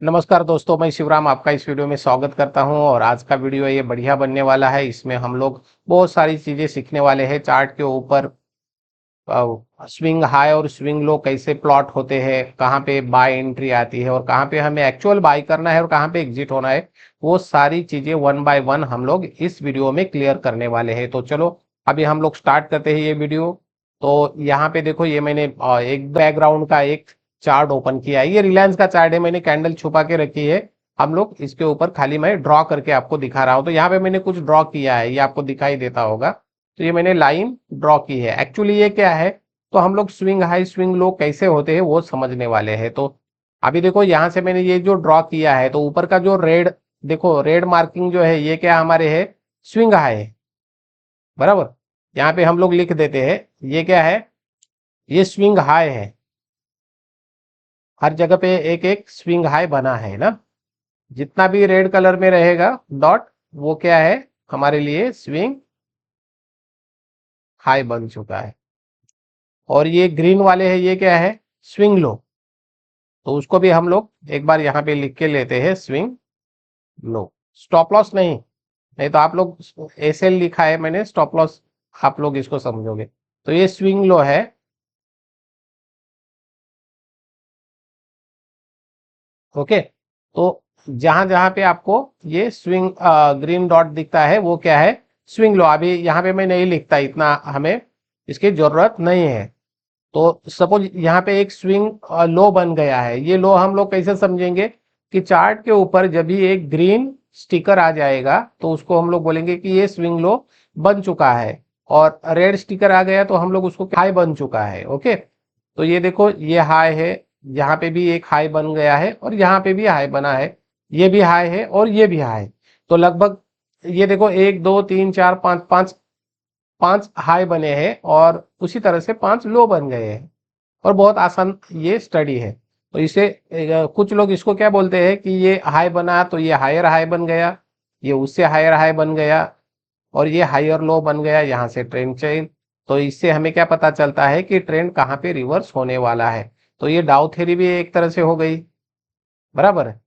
नमस्कार दोस्तों, मैं शिवराम आपका इस वीडियो में स्वागत करता हूं। और आज का वीडियो ये बढ़िया बनने वाला है। इसमें हम लोग बहुत सारी चीजें सीखने वाले हैं। चार्ट के ऊपर स्विंग हाई और स्विंग लो कैसे प्लॉट होते हैं, कहाँ पे बाय एंट्री आती है और कहाँ पे हमें एक्चुअल बाय करना है और कहाँ पे एग्जिट होना है, वो सारी चीजें वन बाय वन हम लोग इस वीडियो में क्लियर करने वाले हैं। तो चलो अभी हम लोग स्टार्ट करते हैं ये वीडियो। तो यहाँ पे देखो, ये मैंने एक बैकग्राउंड का एक चार्ट ओपन किया है। ये रिलायंस का चार्ट है, मैंने कैंडल छुपा के रखी है। हम लोग इसके ऊपर खाली मैं ड्रॉ करके आपको दिखा रहा हूँ। तो यहाँ पे मैंने कुछ ड्रॉ किया है, ये आपको दिखाई देता होगा। तो ये मैंने लाइन ड्रॉ की है। एक्चुअली ये क्या है, तो हम लोग स्विंग हाई स्विंग लो कैसे होते हैं वो समझने वाले हैं। तो अभी देखो, यहाँ से मैंने ये जो ड्रॉ किया है, तो ऊपर का जो रेड, देखो रेड मार्किंग जो है, ये क्या हमारे है, स्विंग हाई है। बराबर, यहाँ पे हम लोग लिख देते हैं, ये क्या है, ये स्विंग हाई है। हर जगह पे एक एक स्विंग हाई बना है ना। जितना भी रेड कलर में रहेगा डॉट, वो क्या है, हमारे लिए स्विंग हाई बन चुका है। और ये ग्रीन वाले है, ये क्या है, स्विंग लो। तो उसको भी हम लोग एक बार यहाँ पे लिख के लेते हैं, स्विंग लो। स्टॉप लॉस नहीं, नहीं तो आप लोग एसएल लिखा है मैंने, स्टॉप लॉस आप लोग इसको समझोगे। तो ये स्विंग लो है। ओके, तो जहां जहां पे आपको ये स्विंग ग्रीन डॉट दिखता है, वो क्या है, स्विंग लो। अभी यहाँ पे मैं नहीं लिखता, इतना हमें इसकी जरूरत नहीं है। तो सपोज यहाँ पे एक स्विंग लो बन गया है। ये लो हम लोग कैसे समझेंगे, कि चार्ट के ऊपर जब भी एक ग्रीन स्टिकर आ जाएगा तो उसको हम लोग बोलेंगे कि ये स्विंग लो बन चुका है। और रेड स्टिकर आ गया तो हम लोग उसको हाई बन चुका है। ओके, तो ये देखो, ये हाई है, यहाँ पे भी एक हाई बन गया है और यहाँ पे भी हाई बना है। ये भी हाई है और ये भी हाई। तो लगभग ये देखो, एक दो तीन चार पाँच, पाँच पांच हाई बने हैं और उसी तरह से पांच लो बन गए हैं। और बहुत आसान ये स्टडी है। तो इसे कुछ लोग इसको क्या बोलते हैं, कि ये हाई बना तो ये हायर हाई बन गया, ये उससे हायर हाई बन गया और ये हायर लो बन गया, यहाँ से ट्रेंड चेंज। तो इससे हमें क्या पता चलता है कि ट्रेंड कहाँ पे रिवर्स होने वाला है। तो ये डाउ थ्योरी भी एक तरह से हो गई। बराबर है,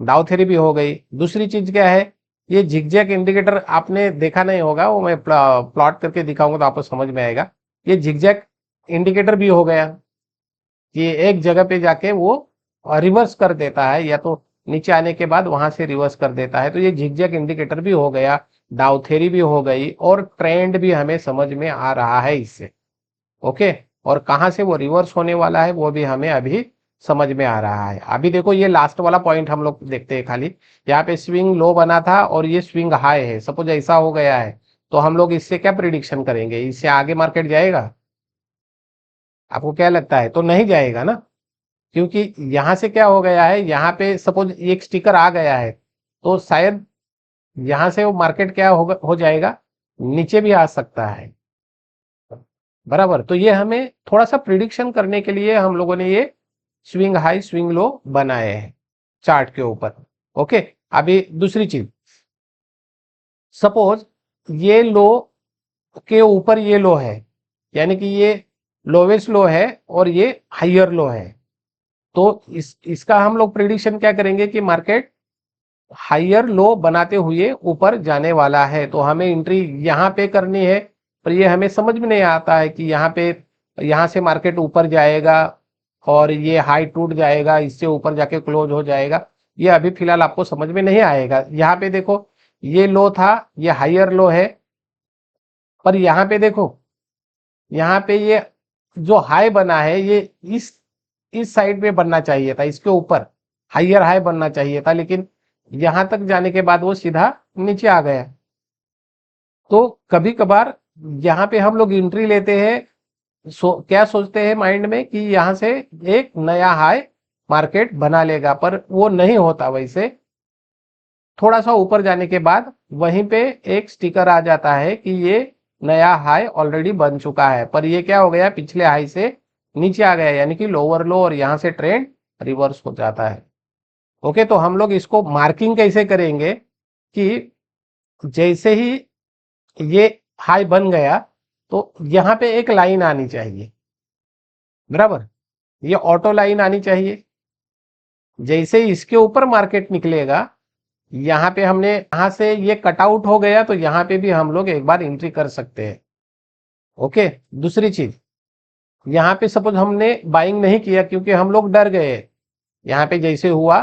डाउ थ्योरी भी हो गई। दूसरी चीज क्या है, ये झिकझैक इंडिकेटर आपने देखा नहीं होगा, वो मैं प्लॉट करके दिखाऊंगा तो आपको समझ में आएगा। ये झिकझैक इंडिकेटर भी हो गया, कि एक जगह पे जाके वो रिवर्स कर देता है, या तो नीचे आने के बाद वहां से रिवर्स कर देता है। तो ये झिकझैक इंडिकेटर भी हो गया, डाउ थ्योरी भी हो गई, और ट्रेंड भी हमें समझ में आ रहा है इससे। ओके, और कहां से वो रिवर्स होने वाला है वो भी हमें अभी समझ में आ रहा है। अभी देखो, ये लास्ट वाला पॉइंट हम लोग देखते हैं खाली। यहाँ पे स्विंग लो बना था और ये स्विंग हाई है। सपोज ऐसा हो गया है, तो हम लोग इससे क्या प्रिडिक्शन करेंगे, इससे आगे मार्केट जाएगा? आपको क्या लगता है? तो नहीं जाएगा ना, क्योंकि यहां से क्या हो गया है, यहाँ पे सपोज एक स्टिकर आ गया है, तो शायद यहां से वो मार्केट क्या हो जाएगा, नीचे भी आ सकता है। बराबर, तो ये हमें थोड़ा सा प्रिडिक्शन करने के लिए हम लोगों ने ये स्विंग हाई स्विंग लो बनाए हैं चार्ट के ऊपर। ओके, अभी दूसरी चीज, सपोज ये लो के ऊपर ये लो है, यानी कि ये लोवेस्ट लो है और ये हाइयर लो है। तो इसका हम लोग प्रिडिक्शन क्या करेंगे, कि मार्केट हाइयर लो बनाते हुए ऊपर जाने वाला है। तो हमें एंट्री यहाँ पे करनी है, पर ये हमें समझ में नहीं आता है कि यहाँ पे, यहाँ से मार्केट ऊपर जाएगा और ये हाई टूट जाएगा, इससे ऊपर जाके क्लोज हो जाएगा। ये अभी फिलहाल आपको समझ में नहीं आएगा। यहाँ पे देखो, ये लो था, ये हाइयर लो है, पर यहाँ पे देखो, यहाँ पे ये जो हाई बना है, ये इस साइड पे बनना चाहिए था, इसके ऊपर हाइयर हाई बनना चाहिए था, लेकिन यहां तक जाने के बाद वो सीधा नीचे आ गया। तो कभी कभार यहाँ पे हम लोग एंट्री लेते हैं, क्या सोचते हैं माइंड में, कि यहाँ से एक नया हाई मार्केट बना लेगा, पर वो नहीं होता वैसे। थोड़ा सा ऊपर जाने के बाद वहीं पे एक स्टिकर आ जाता है कि ये नया हाई ऑलरेडी बन चुका है, पर ये क्या हो गया, पिछले हाई से नीचे आ गया, यानी कि लोअर लो, और यहां से ट्रेंड रिवर्स हो जाता है। ओके, तो हम लोग इसको मार्किंग कैसे करेंगे, कि जैसे ही ये हाई बन गया, तो यहां पे एक लाइन आनी चाहिए। बराबर, ये ऑटो लाइन आनी चाहिए। जैसे इसके ऊपर मार्केट निकलेगा, यहाँ पे हमने यहाँ से ये कटआउट हो गया तो यहाँ पे भी हम लोग एक बार एंट्री कर सकते हैं। ओके, दूसरी चीज, यहाँ पे सपोज हमने बाइंग नहीं किया क्योंकि हम लोग डर गए। यहाँ पे जैसे हुआ,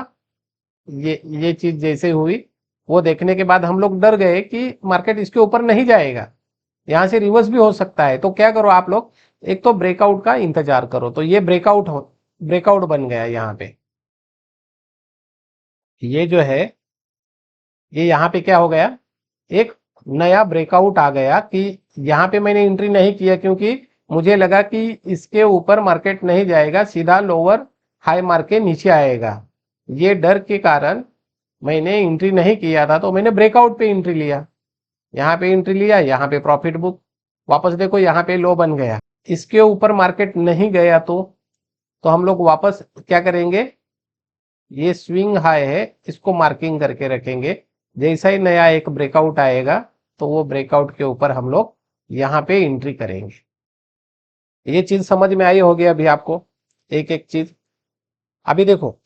ये चीज जैसे हुई, वो देखने के बाद हम लोग डर गए कि मार्केट इसके ऊपर नहीं जाएगा, यहाँ से रिवर्स भी हो सकता है। तो क्या करो आप लोग, एक तो ब्रेकआउट का इंतजार करो। तो ये ब्रेकआउट बन गया यहाँ पे। ये जो है, ये यहाँ पे क्या हो गया, एक नया ब्रेकआउट आ गया कि यहाँ पे मैंने एंट्री नहीं किया क्योंकि मुझे लगा कि इसके ऊपर मार्केट नहीं जाएगा, सीधा लोअर हाई मार के नीचे आएगा। ये डर के कारण मैंने एंट्री नहीं किया था, तो मैंने ब्रेकआउट पे एंट्री लिया। यहाँ पे एंट्री लिया, यहाँ पे प्रॉफिट बुक। वापस देखो यहाँ पे लो बन गया, इसके ऊपर मार्केट नहीं गया तो हम लोग वापस क्या करेंगे, ये स्विंग हाई है, इसको मार्किंग करके रखेंगे। जैसा ही नया एक ब्रेकआउट आएगा तो वो ब्रेकआउट के ऊपर हम लोग यहाँ पे एंट्री करेंगे। ये चीज समझ में आई होगी अभी आपको, एक एक चीज। अभी देखो,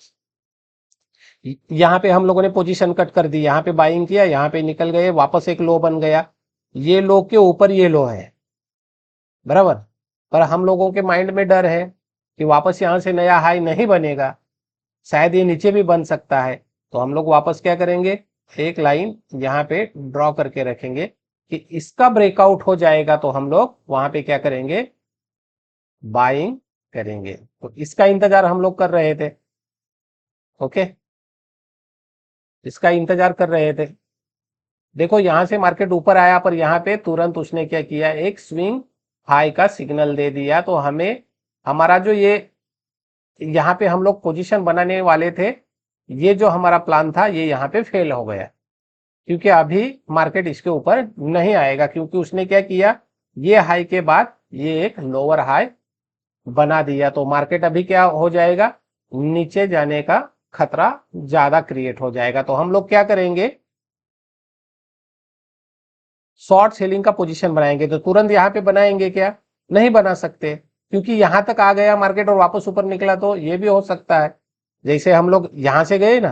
यहाँ पे हम लोगों ने पोजीशन कट कर दी, यहाँ पे बाइंग किया, यहाँ पे निकल गए, वापस एक लो बन गया। ये लो के ऊपर ये लो है, बराबर। पर हम लोगों के माइंड में डर है कि वापस यहाँ से नया हाई नहीं बनेगा, शायद ये नीचे भी बन सकता है। तो हम लोग वापस क्या करेंगे, एक लाइन यहाँ पे ड्रॉ करके रखेंगे कि इसका ब्रेकआउट हो जाएगा तो हम लोग वहां पे क्या करेंगे, बाइंग करेंगे। तो इसका इंतजार हम लोग कर रहे थे। ओके, इसका इंतजार कर रहे थे। देखो यहां से मार्केट ऊपर आया, पर यहाँ पे तुरंत उसने क्या किया, एक स्विंग हाई का सिग्नल दे दिया। तो हमें हमारा जो ये यहाँ पे हम लोग पोजीशन बनाने वाले थे, ये जो हमारा प्लान था, ये यहाँ पे फेल हो गया क्योंकि अभी मार्केट इसके ऊपर नहीं आएगा। क्योंकि उसने क्या किया, ये हाई के बाद ये एक लोअर हाई बना दिया, तो मार्केट अभी क्या हो जाएगा, नीचे जाने का खतरा ज्यादा क्रिएट हो जाएगा। तो हम लोग क्या करेंगे, शॉर्ट सेलिंग का पोजीशन बनाएंगे। तो तुरंत यहाँ पे बनाएंगे क्या, नहीं बना सकते क्योंकि यहां तक आ गया मार्केट और वापस ऊपर निकला तो ये भी हो सकता है। जैसे हम लोग यहां से गए ना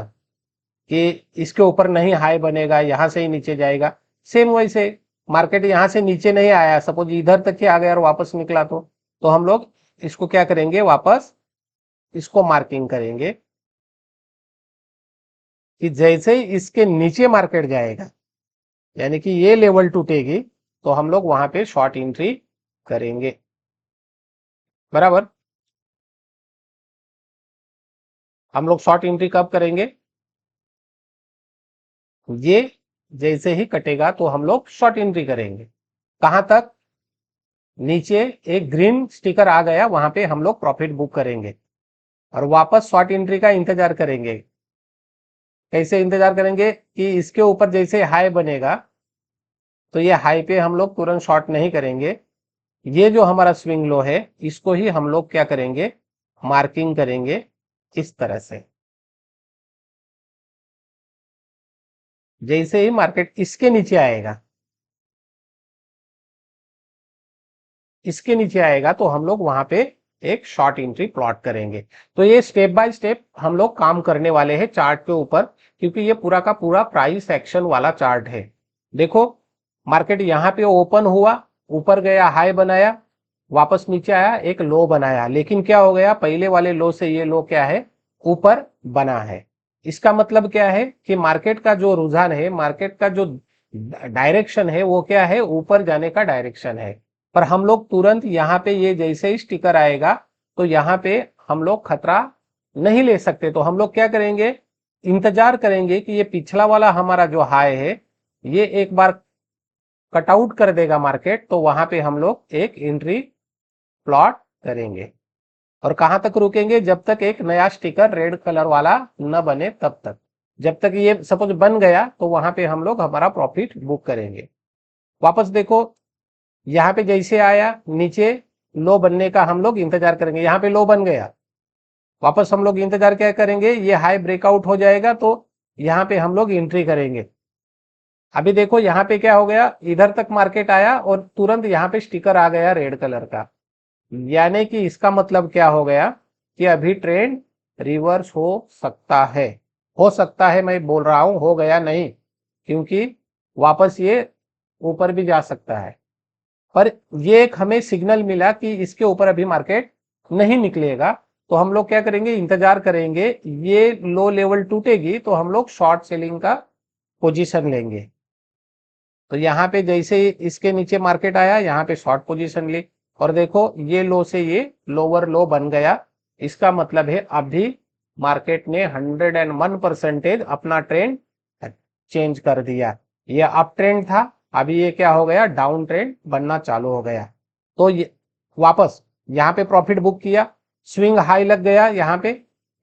कि इसके ऊपर नहीं हाई बनेगा, यहां से ही नीचे जाएगा, सेम वैसे मार्केट यहां से नीचे नहीं आया, सपोज इधर तक ही आ गया और वापस निकला तो हम लोग इसको क्या करेंगे, वापस इसको मार्किंग करेंगे कि जैसे ही इसके नीचे मार्केट जाएगा, यानी कि ये लेवल टूटेगी, तो हम लोग वहां पे शॉर्ट एंट्री करेंगे, बराबर। हम लोग शॉर्ट एंट्री कब करेंगे, ये जैसे ही कटेगा तो हम लोग शॉर्ट एंट्री करेंगे। कहां तक, नीचे एक ग्रीन स्टिकर आ गया, वहां पे हम लोग प्रॉफिट बुक करेंगे और वापस शॉर्ट एंट्री का इंतजार करेंगे। कैसे इंतजार करेंगे कि इसके ऊपर जैसे हाई बनेगा तो ये हाई पे हम लोग तुरंत शॉर्ट नहीं करेंगे, ये जो हमारा स्विंग लो है इसको ही हम लोग क्या करेंगे, मार्किंग करेंगे इस तरह से। जैसे ही मार्केट इसके नीचे आएगा, इसके नीचे आएगा तो हम लोग वहां पे एक शॉर्ट एंट्री प्लॉट करेंगे। तो ये स्टेप बाय स्टेप हम लोग काम करने वाले हैं चार्ट के ऊपर, क्योंकि ये पूरा का पूरा प्राइस एक्शन वाला चार्ट है। देखो मार्केट यहाँ पे ओपन हुआ, ऊपर गया, हाई बनाया, वापस नीचे आया, एक लो बनाया, लेकिन क्या हो गया, पहले वाले लो से ये लो क्या है, ऊपर बना है। इसका मतलब क्या है कि मार्केट का जो रुझान है, मार्केट का जो डायरेक्शन है, वो क्या है, ऊपर जाने का डायरेक्शन है। पर हम लोग तुरंत यहाँ पे ये जैसे ही स्टिकर आएगा तो यहाँ पे हम लोग खतरा नहीं ले सकते। तो हम लोग क्या करेंगे, इंतजार करेंगे कि ये पिछला वाला हमारा जो हाई है ये एक बार कटआउट कर देगा मार्केट, तो वहां पे हम लोग एक एंट्री प्लॉट करेंगे। और कहां तक रुकेंगे, जब तक एक नया स्टिकर रेड कलर वाला न बने तब तक। जब तक ये सपोज बन गया तो वहां पे हम लोग हमारा प्रॉफिट बुक करेंगे। वापस देखो, यहाँ पे जैसे आया, नीचे लो बनने का हम लोग इंतजार करेंगे। यहाँ पे लो बन गया, वापस हम लोग इंतजार क्या करेंगे, ये हाई ब्रेकआउट हो जाएगा तो यहाँ पे हम लोग एंट्री करेंगे। अभी देखो यहाँ पे क्या हो गया, इधर तक मार्केट आया और तुरंत यहाँ पे स्टिकर आ गया रेड कलर का, यानी कि इसका मतलब क्या हो गया कि अभी ट्रेंड रिवर्स हो सकता है मैं बोल रहा हूं, हो गया नहीं, क्योंकि वापस ये ऊपर भी जा सकता है। पर ये एक हमें सिग्नल मिला कि इसके ऊपर अभी मार्केट नहीं निकलेगा, तो हम लोग क्या करेंगे, इंतजार करेंगे, ये लो लेवल टूटेगी तो हम लोग शॉर्ट सेलिंग का पोजीशन लेंगे। तो यहाँ पे जैसे इसके नीचे मार्केट आया, यहाँ पे शॉर्ट पोजीशन ली, और देखो ये लो से ये लोअर लो बन गया। इसका मतलब है अभी मार्केट ने 101% अपना ट्रेंड चेंज कर दिया। ये अप ट्रेंड था, अभी ये क्या हो गया, डाउन ट्रेंड बनना चालू हो गया। तो ये वापस यहाँ पे प्रॉफिट बुक किया, स्विंग हाई लग गया यहाँ पे,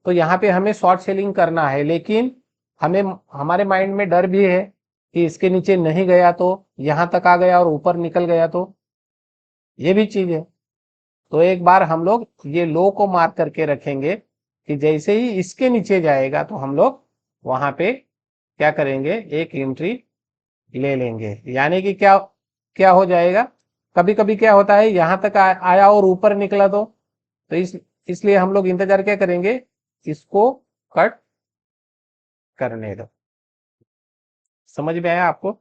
तो यहाँ पे हमें शॉर्ट सेलिंग करना है, लेकिन हमें हमारे माइंड में डर भी है कि इसके नीचे नहीं गया तो, यहां तक आ गया और ऊपर निकल गया तो, ये भी चीज है। तो एक बार हम लोग ये लो को मार्क करके रखेंगे कि जैसे ही इसके नीचे जाएगा तो हम लोग वहां पे क्या करेंगे, एक एंट्री ले लेंगे। यानी कि क्या क्या हो जाएगा, कभी कभी क्या होता है यहां तक आया और ऊपर निकला तो इसलिए हम लोग इंतजार क्या करेंगे, इसको कट करने दो। समझ में आया आपको?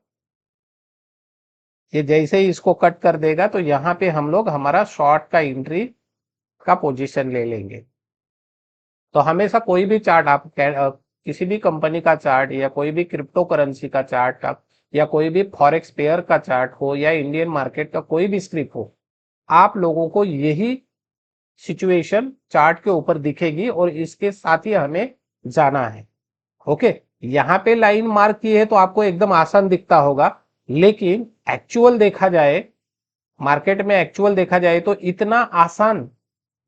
ये जैसे ही इसको कट कर देगा तो यहाँ पे हम लोग हमारा शॉर्ट का एंट्री का पोजीशन ले लेंगे। तो हमेशा कोई भी चार्ट आप किसी भी कंपनी का चार्ट या कोई भी क्रिप्टो करेंसी का चार्ट का या कोई भी फॉरेक्स पेयर का चार्ट हो या इंडियन मार्केट का कोई भी स्क्रिप्ट हो, आप लोगों को यही सिचुएशन चार्ट के ऊपर दिखेगी और इसके साथ ही हमें जाना है। ओके, यहाँ पे लाइन मार्क की है तो आपको एकदम आसान दिखता होगा, लेकिन एक्चुअल देखा जाए, मार्केट में एक्चुअल देखा जाए तो इतना आसान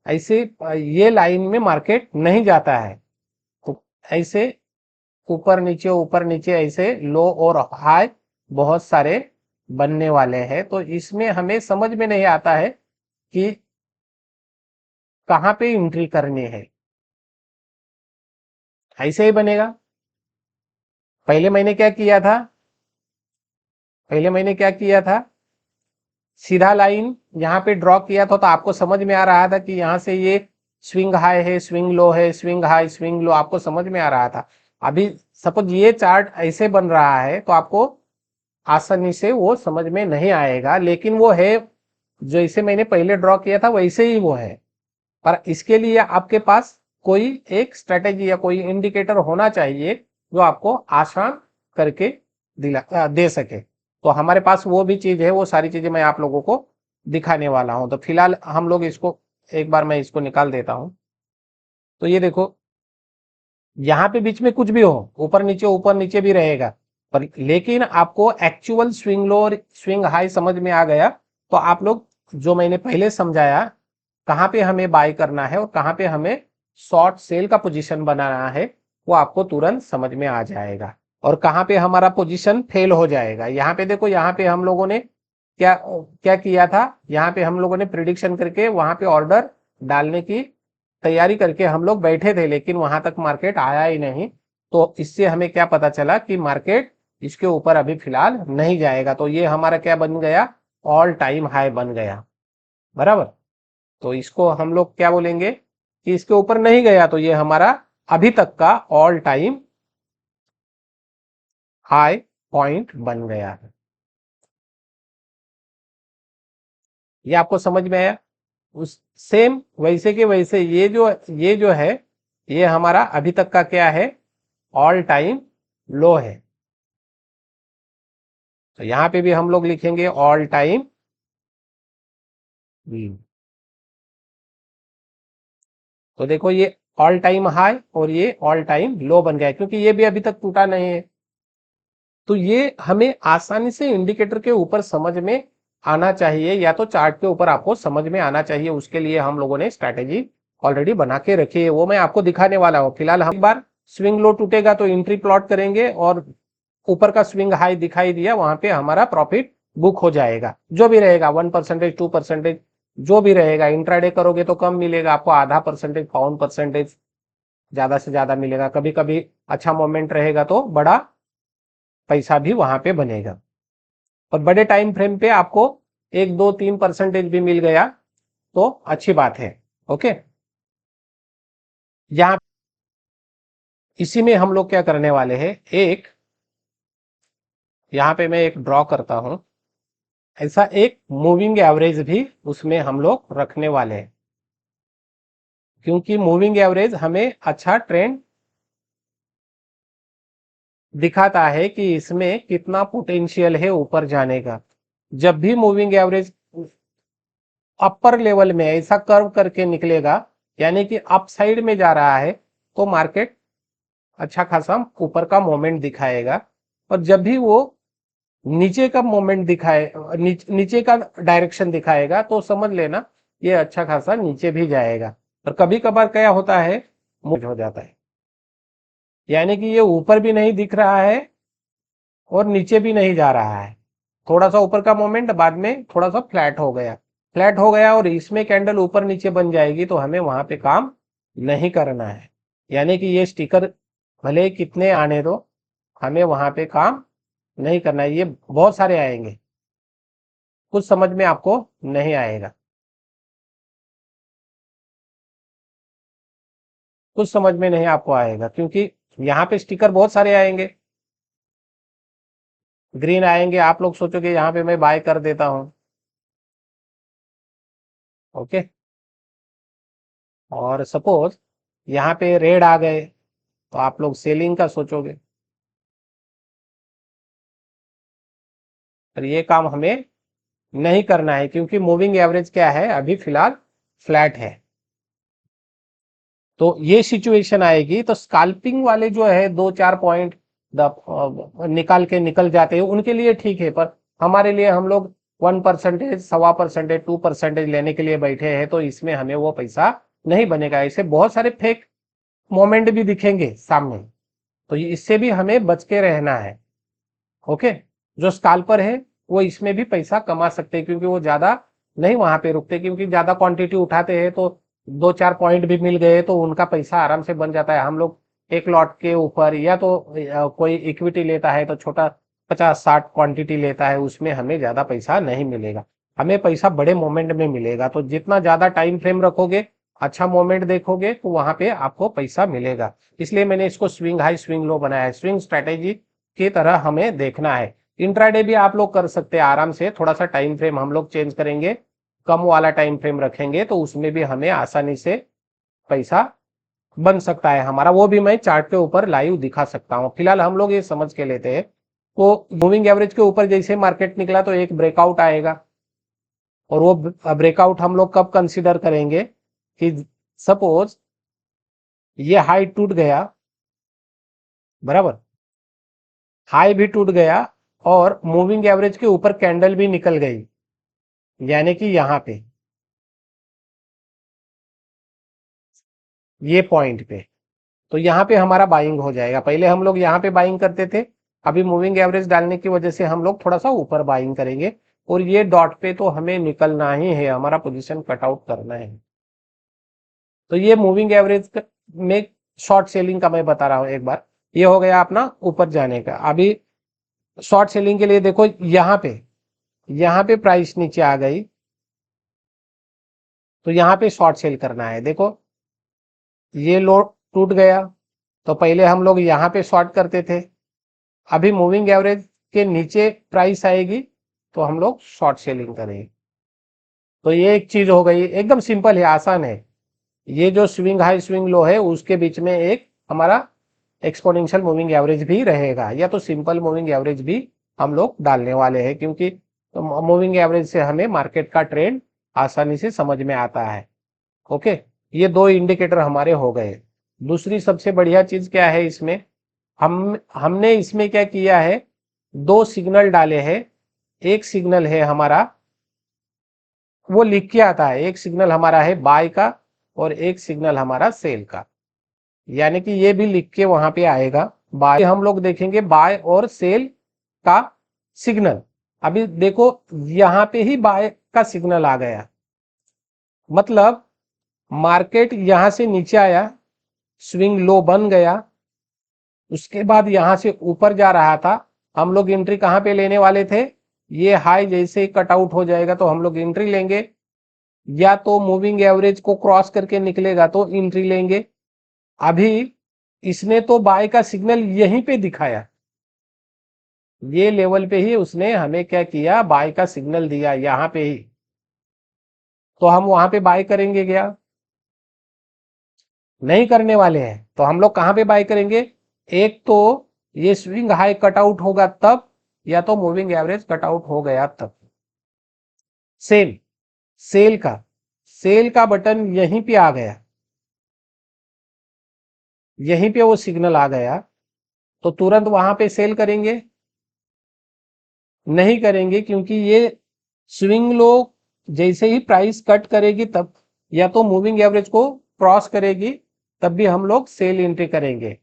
ऐसे ये लाइन में मार्केट नहीं जाता है। तो ऐसे ऊपर नीचे ऐसे लो और हाई बहुत सारे बनने वाले हैं, तो इसमें हमें समझ में नहीं आता है कि कहां पे एंट्री करनी है। ऐसे ही बनेगा। पहले मैंने क्या किया था, सीधा लाइन यहाँ पे ड्रॉ किया था, तो आपको समझ में आ रहा था कि यहाँ से ये स्विंग हाई है, स्विंग लो है, स्विंग हाई स्विंग लो, आपको समझ में आ रहा था। अभी सपोज ये चार्ट ऐसे बन रहा है तो आपको आसानी से वो समझ में नहीं आएगा, लेकिन वो है जैसे मैंने पहले ड्रॉ किया था वैसे ही वो है। पर इसके लिए आपके पास कोई एक स्ट्रेटेजी या कोई इंडिकेटर होना चाहिए जो आपको आसान करके दे सके। तो हमारे पास वो भी चीज है, वो सारी चीजें मैं आप लोगों को दिखाने वाला हूं। तो फिलहाल हम लोग इसको एक बार मैं इसको निकाल देता हूं। तो ये देखो, यहाँ पे बीच में कुछ भी हो, ऊपर नीचे भी रहेगा, पर लेकिन आपको एक्चुअल स्विंग लो और स्विंग हाई समझ में आ गया तो आप लोग जो मैंने पहले समझाया, कहां पे हमें बाय करना है और कहां पे हमें शॉर्ट सेल का पोजीशन बनाना है, वो आपको तुरंत समझ में आ जाएगा। और कहां पे हमारा पोजीशन फेल हो जाएगा, यहाँ पे देखो, यहाँ पे हम लोगों ने क्या क्या किया था, यहाँ पे हम लोगों ने प्रिडिक्शन करके वहां पे ऑर्डर डालने की तैयारी करके हम लोग बैठे थे, लेकिन वहां तक मार्केट आया ही नहीं। तो इससे हमें क्या पता चला कि मार्केट इसके ऊपर अभी फिलहाल नहीं जाएगा, तो ये हमारा क्या बन गया, ऑल टाइम हाई बन गया। बराबर। तो इसको हम लोग क्या बोलेंगे कि इसके ऊपर नहीं गया तो ये हमारा अभी तक का ऑल टाइम हाई पॉइंट बन गया है। ये आपको समझ में आया? उस सेम वैसे के वैसे ये जो है, ये हमारा अभी तक का क्या है, ऑल टाइम लो है। तो यहां पे भी हम लोग लिखेंगे ऑल टाइम लो। तो देखो ये ऑल टाइम हाई और ये ऑल टाइम लो बन गया, क्योंकि ये भी अभी तक टूटा नहीं है। तो ये हमें आसानी से इंडिकेटर के ऊपर समझ में आना चाहिए, या तो चार्ट के ऊपर आपको समझ में आना चाहिए। उसके लिए हम लोगों ने स्ट्रैटेजी ऑलरेडी बना के रखी है, वो मैं आपको दिखाने वाला हूं। फिलहाल हम एक बार स्विंग लो टूटेगा तो एंट्री प्लॉट करेंगे, और ऊपर का स्विंग हाई दिखाई दिया वहां पे हमारा प्रॉफिट बुक हो जाएगा। जो भी रहेगा 1%, 2%, जो भी रहेगा। इंट्राडे करोगे तो कम मिलेगा आपको, आधा परसेंटेज, पाउंड परसेंटेज ज्यादा से ज्यादा मिलेगा। कभी कभी अच्छा मोमेंट रहेगा तो बड़ा पैसा भी वहां पे बनेगा। और बड़े टाइम फ्रेम पे आपको 1, 2, 3% भी मिल गया तो अच्छी बात है। ओके, यहाँ इसी में हम लोग क्या करने वाले हैं, एक यहाँ पे मैं एक ड्रॉ करता हूं, ऐसा एक मूविंग एवरेज भी उसमें हम लोग रखने वाले हैं, क्योंकि मूविंग एवरेज हमें अच्छा ट्रेंड दिखाता है कि इसमें कितना पोटेंशियल है ऊपर जाने का। जब भी मूविंग एवरेज अपर लेवल में ऐसा कर्व करके निकलेगा, यानी कि अप साइड में जा रहा है, तो मार्केट अच्छा खासा ऊपर का मोमेंट दिखाएगा। और जब भी वो नीचे का मोमेंट दिखाए, नीचे का डायरेक्शन दिखाएगा, तो समझ लेना ये अच्छा खासा नीचे भी जाएगा। और कभी कभार क्या होता है, मूव हो जाता है, यानी कि ये ऊपर भी नहीं दिख रहा है और नीचे भी नहीं जा रहा है। थोड़ा सा ऊपर का मोमेंट, बाद में थोड़ा सा फ्लैट हो गया, फ्लैट हो गया, और इसमें कैंडल ऊपर नीचे बन जाएगी, तो हमें वहां पे काम नहीं करना है। यानी कि ये स्टिकर भले कितने आने दो, हमें वहां पे काम नहीं करना है। ये बहुत सारे आएंगे, कुछ समझ में आपको नहीं आएगा, कुछ समझ में नहीं आपको आएगा, क्योंकि यहाँ पे स्टिकर बहुत सारे आएंगे, ग्रीन आएंगे। आप लोग सोचोगे यहाँ पे मैं बाय कर देता हूं, ओके। और सपोज यहाँ पे रेड आ गए, तो आप लोग सेलिंग का सोचोगे। पर ये काम हमें नहीं करना है, क्योंकि मूविंग एवरेज क्या है, अभी फिलहाल फ्लैट है। तो ये सिचुएशन आएगी, तो स्काल्पिंग वाले जो है 2-4 पॉइंट निकाल के निकल जाते हैं, उनके लिए ठीक है। पर हमारे लिए, हम लोग 1%, 1.25%, 2% लेने के लिए बैठे हैं, तो इसमें हमें वो पैसा नहीं बनेगा। ऐसे बहुत सारे फेक मोमेंट भी दिखेंगे सामने, तो इससे भी हमें बच के रहना है, ओके। जो स्काल्पर है वो इसमें भी पैसा कमा सकते हैं, क्योंकि वो ज्यादा नहीं वहां पे रुकते, क्योंकि ज्यादा क्वांटिटी उठाते हैं, तो 2-4 पॉइंट भी मिल गए तो उनका पैसा आराम से बन जाता है। हम लोग एक लॉट के ऊपर, या तो कोई इक्विटी लेता है तो छोटा 50-60 क्वांटिटी लेता है, उसमें हमें ज्यादा पैसा नहीं मिलेगा। हमें पैसा बड़े मोमेंट में मिलेगा। तो जितना ज्यादा टाइम फ्रेम रखोगे, अच्छा मोमेंट देखोगे, तो वहां पे आपको पैसा मिलेगा। इसलिए मैंने इसको स्विंग हाई स्विंग लो बनाया है। स्विंग स्ट्रेटेजी की तरह हमें देखना है। इंट्राडे भी आप लोग कर सकते हैं आराम से, थोड़ा सा टाइम फ्रेम हम लोग चेंज करेंगे, कम वाला टाइम फ्रेम रखेंगे, तो उसमें भी हमें आसानी से पैसा बन सकता है हमारा। वो भी मैं चार्ट के ऊपर लाइव दिखा सकता हूं। फिलहाल हम लोग ये समझ के लेते हैं, तो मूविंग एवरेज के ऊपर जैसे मार्केट निकला, तो एक ब्रेकआउट आएगा। और वो ब्रेकआउट हम लोग कब कंसीडर करेंगे, कि सपोज ये हाई टूट गया, बराबर, हाई भी टूट गया, और मूविंग एवरेज के ऊपर कैंडल भी निकल गई, यानी कि यहां पे ये पॉइंट पे, तो यहाँ पे हमारा बाइंग हो जाएगा। पहले हम लोग यहाँ पे बाइंग करते थे, अभी मूविंग एवरेज डालने की वजह से हम लोग थोड़ा सा ऊपर बाइंग करेंगे, और ये डॉट पे तो हमें निकलना ही है, हमारा पोजीशन कटआउट करना है। तो ये मूविंग एवरेज में शॉर्ट सेलिंग का मैं बता रहा हूं एक बार। ये हो गया अपना ऊपर जाने का। अभी शॉर्ट सेलिंग के लिए देखो, यहाँ पे प्राइस नीचे आ गई, तो यहाँ पे शॉर्ट सेल करना है। देखो ये लो टूट गया, तो पहले हम लोग यहाँ पे शॉर्ट करते थे। अभी मूविंग एवरेज के नीचे प्राइस आएगी, तो हम लोग शॉर्ट सेलिंग करेंगे। तो ये एक चीज हो गई, एकदम सिंपल है, आसान है। ये जो स्विंग हाई स्विंग लो है, उसके बीच में एक हमारा एक्सपोनेंशियल मूविंग एवरेज भी रहेगा, या तो सिंपल मूविंग एवरेज भी हम लोग डालने वाले हैं, क्योंकि तो मूविंग एवरेज से हमें मार्केट का ट्रेंड आसानी से समझ में आता है, ओके। ये दो इंडिकेटर हमारे हो गए। दूसरी सबसे बढ़िया चीज क्या है इसमें, हमने इसमें क्या किया है, दो सिग्नल डाले हैं। एक सिग्नल है हमारा, वो लिख के आता है, एक सिग्नल हमारा है बाय का, और एक सिग्नल हमारा सेल का, यानी कि ये भी लिख के वहां पे आएगा। बाय हम लोग देखेंगे, बाय और सेल का सिग्नल। अभी देखो यहां पे ही बाय का सिग्नल आ गया, मतलब मार्केट यहां से नीचे आया, स्विंग लो बन गया, उसके बाद यहां से ऊपर जा रहा था। हम लोग एंट्री कहां पे लेने वाले थे, ये हाई जैसे ही कट आउट हो जाएगा तो हम लोग एंट्री लेंगे, या तो मूविंग एवरेज को क्रॉस करके निकलेगा तो एंट्री लेंगे। अभी इसने तो बाय का सिग्नल यहीं पे दिखाया, ये लेवल पे ही उसने हमें क्या किया, बाय का सिग्नल दिया यहां पे ही। तो हम वहां पे बाय करेंगे क्या? नहीं करने वाले हैं। तो हम लोग कहां पे बाय करेंगे? एक तो ये स्विंग हाई कटआउट होगा तब, या तो मूविंग एवरेज कटआउट हो गया तब। सेल, सेल का सेल का बटन यहीं पे आ गया, यहीं पे वो सिग्नल आ गया, तो तुरंत वहां पे सेल करेंगे? नहीं करेंगे, क्योंकि ये स्विंग लो जैसे ही प्राइस कट करेगी तब, या तो मूविंग एवरेज को क्रॉस करेगी तब भी हम लोग सेल एंट्री करेंगे।